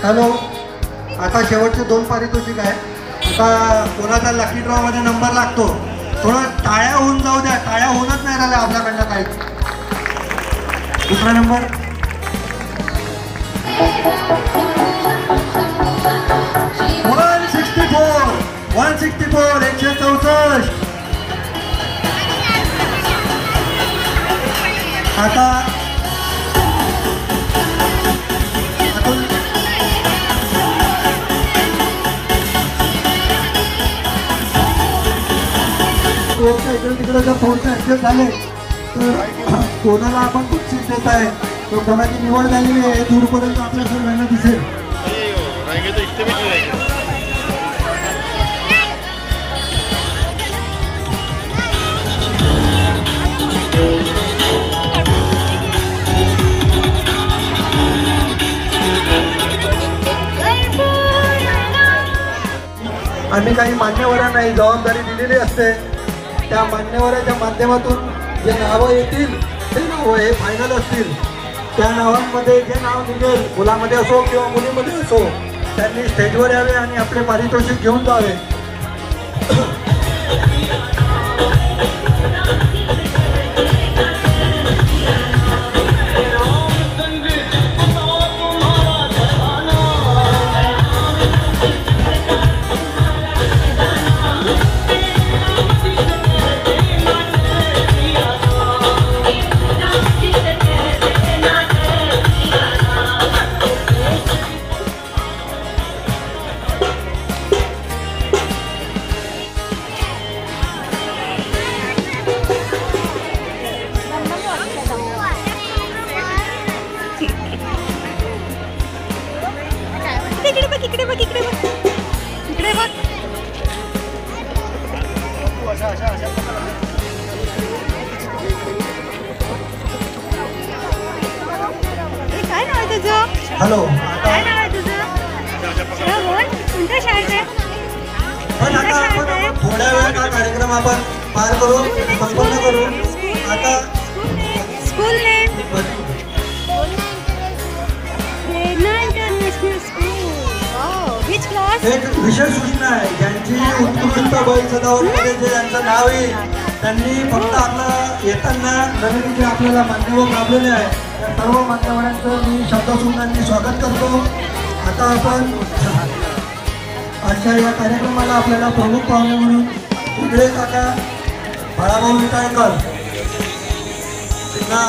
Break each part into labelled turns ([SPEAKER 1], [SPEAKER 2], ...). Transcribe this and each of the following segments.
[SPEAKER 1] Hello, आता शेवटचे 2 पारितोषिक आहे. आता कोणाचा लकी ड्रॉ मध्ये नंबर लागतो, थोडं टाळ्या होऊन जाऊ द्या. टाळ्या होऊनच नाही राहिल्या आपल्याकडनं काही. दुसरा नंबर 164 164. आता तिकडे जर फोनचे ऍक्सेस झाले तर कोणाला आपण बक्षीस देत आहे, तर कोणाची निवड झालेली आहे दूरपर्यंत आपल्या सर्वांना दिसेल. आम्ही काही मान्यवरांना ही जबाबदारी दिलेली असते. त्या मान्यवराच्या माध्यमातून जे नावं येतील ते नावं हे फायनल असतील. त्या नावांमध्ये जे नाव निघेल, मुलामध्ये असो किंवा मुलीमध्ये असो, त्यांनी स्टेजवर यावे आणि आपले पारितोषिक घेऊन जावे. हॅलो,
[SPEAKER 2] काय नाव आहे तुझं? कोणत्या शाळेत आहे?
[SPEAKER 1] पण आता आपण थोड्या वेळात हा कार्यक्रम आपण पार करू, संपन्न करू. आता
[SPEAKER 2] school name Prerna international school. Which class?
[SPEAKER 1] एक विशेष सूचना आहे, ज्यांची उत्कृष्ट बैल सजावटमध्ये जे यांचं नाव येईल त्यांनी फक्त आपला येताना नवीन जे आपल्याला मान्यवर लाभलेले आहे त्या सर्व मान्यवरांचं मी शब्दसुमनांनी स्वागत करतो. आता आपण आजच्या या कार्यक्रमाला आपल्याला प्रमुख पाहुणे म्हणून उगळे काका बाळाभाऊ विटाळकर त्यांना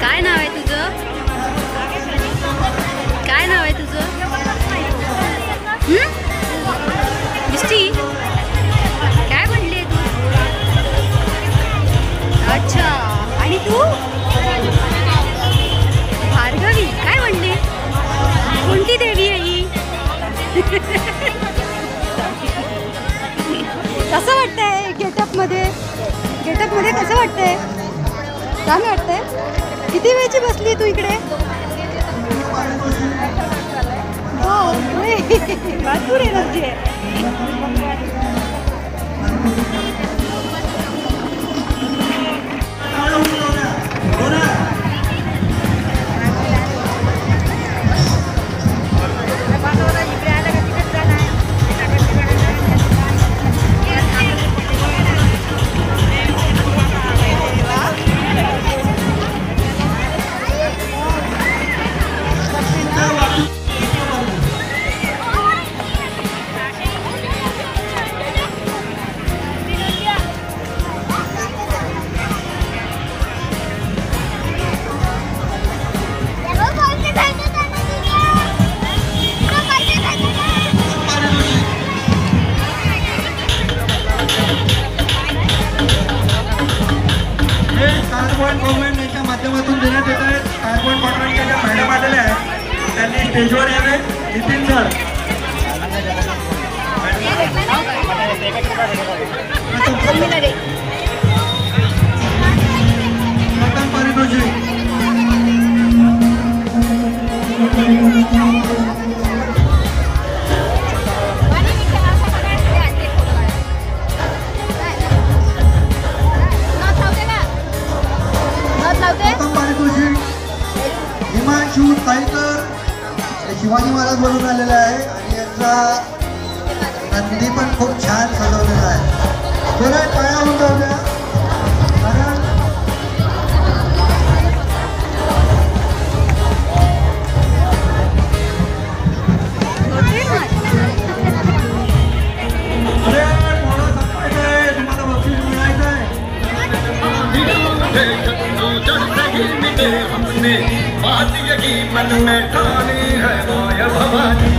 [SPEAKER 2] काय नाव आहे तुझं? काय नाव आहे तुझं? मिस्टी काय म्हणले तू? अच्छा, आणि तू? भार्गवी काय म्हणले? कोणती देवी आहे ही? कसं वाटतंय गेटअप मध्ये कसं वाटतंय? छान वाटतंय. किती वेळची बसली तू इकडे? हो, भरपूर एनर्जी आहे.
[SPEAKER 1] स्कायपॉइंट गव्हर्नमेंट यांच्या माध्यमातून देण्यात येत आहे. स्कायपॉइंट गव्हर्नमेंटच्या ज्या मॅडम आलेल्या आहेत त्यांनी स्टेजवर यावे. नितीन सर प्रथम पारितोषिक हिमांशू ताईकर शिवाजी महाराज बनून आलेला आहे आणि यांचा नंदी पण खूप छान सजवलेला आहे. थोड्या टाळ्या होऊन जाऊ द्या.
[SPEAKER 3] हमने बात यही मन में ठानी है Maya Bhavani.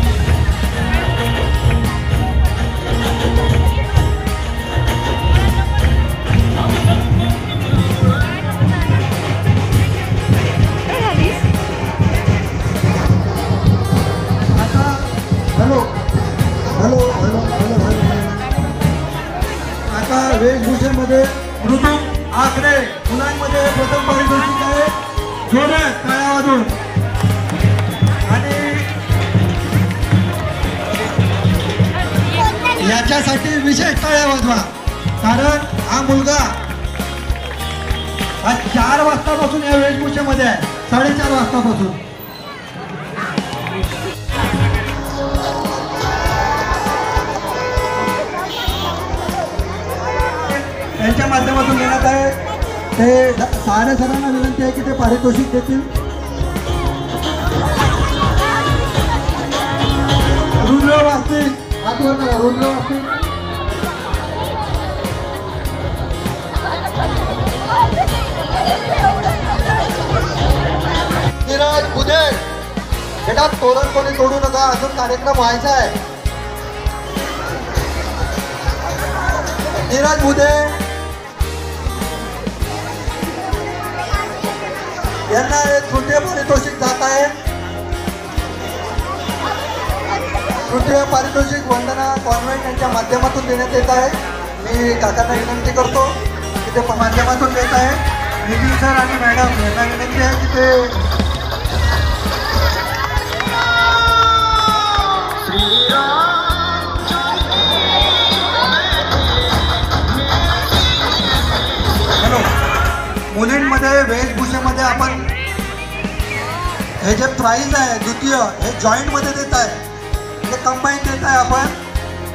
[SPEAKER 1] Hello hello hello hello hello. आता वेशभूषेमध्ये ऋतू आकडे मुलांमध्ये प्रथम पारितोषिक आहे. जोरात टाळ्या वाजून. आणि याच्यासाठी विशेष टाळ्या वाजवा कारण हा मुलगा आज 4 वाजतापासून या वेशभूषेमध्ये आहे. 4:30 वाजतापासून. यांच्या माध्यमातून देण्यात आहे. ते साऱ्या सरांना विनंती आहे की ते पारितोषिक देतील. रुद्र वाजतील. आठवण करा रुद्र वाजतील. नीरज बुधे बेटा तोरण कोणी तोडू नका. अजून कार्यक्रम व्हायचा आहे. नीरज बुधे यांना एक तृतीय पारितोषिक जात आहे. तृतीय पारितोषिक वंदना कॉन्व्हेंट यांच्या माध्यमातून देण्यात येत आहे. मी काकांना विनंती करतो की ते माध्यमातून देत आहे. नितीन सर आणि मॅडम यांना विनंती आहे की ते मुलींमध्ये वेशभूषेमध्ये आपण हे जे प्राईज आहे द्वितीय हे जॉईंटमध्ये देत आहे. हे कंबाईन देत आहे आपण.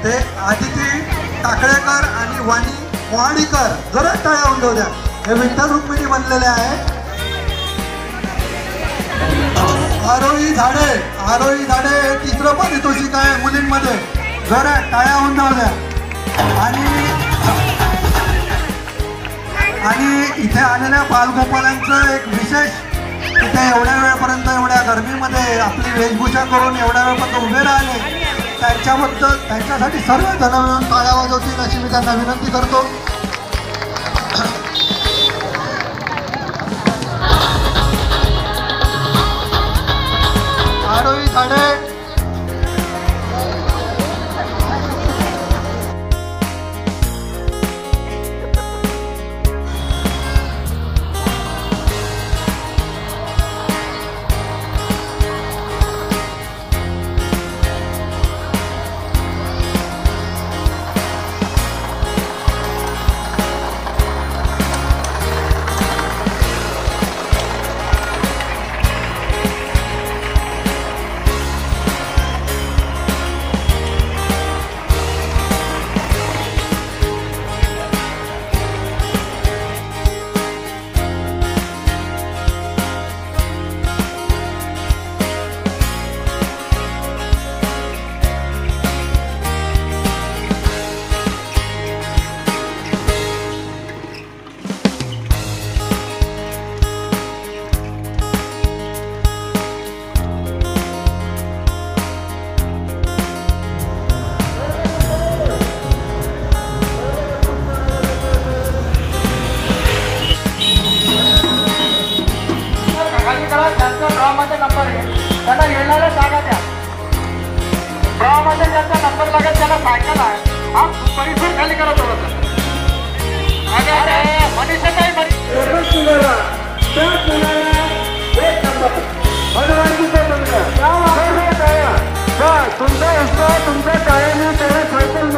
[SPEAKER 1] ते आदिती टाकळेकर आणि वाणी मोहाडीकर. जरा टाळ्या होऊन जाऊ द्या. हे विठ्ठल रुक्मिणी बनलेले आहे. आरोही झाडे हे तिसरं पारितोषिक आहे मुलींमध्ये. जरा टाळ्या होऊन जाऊ द्या. आणि इथे आलेल्या बालगोपालांचं एक विशेष इथे एवढ्या वेळपर्यंत एवढ्या गरमीमध्ये आपली वेशभूषा करून एवढ्या वेळपर्यंत उभे राहिले त्यांच्याबद्दल त्यांच्यासाठी सर्व जण मिळून टाळ्या वाजवतील अशी मी त्यांना विनंती करतो. आरोही झाडे मध्ये ज्यांचा नंबर लागेल त्याला सायकल आहे. हा परिसर खाली करा थोडासा. मनीषा ताई त्याच मुलाला एक नंबर तुमचा हिस्सा तुमच्या टाळ्याने त्याला सायकल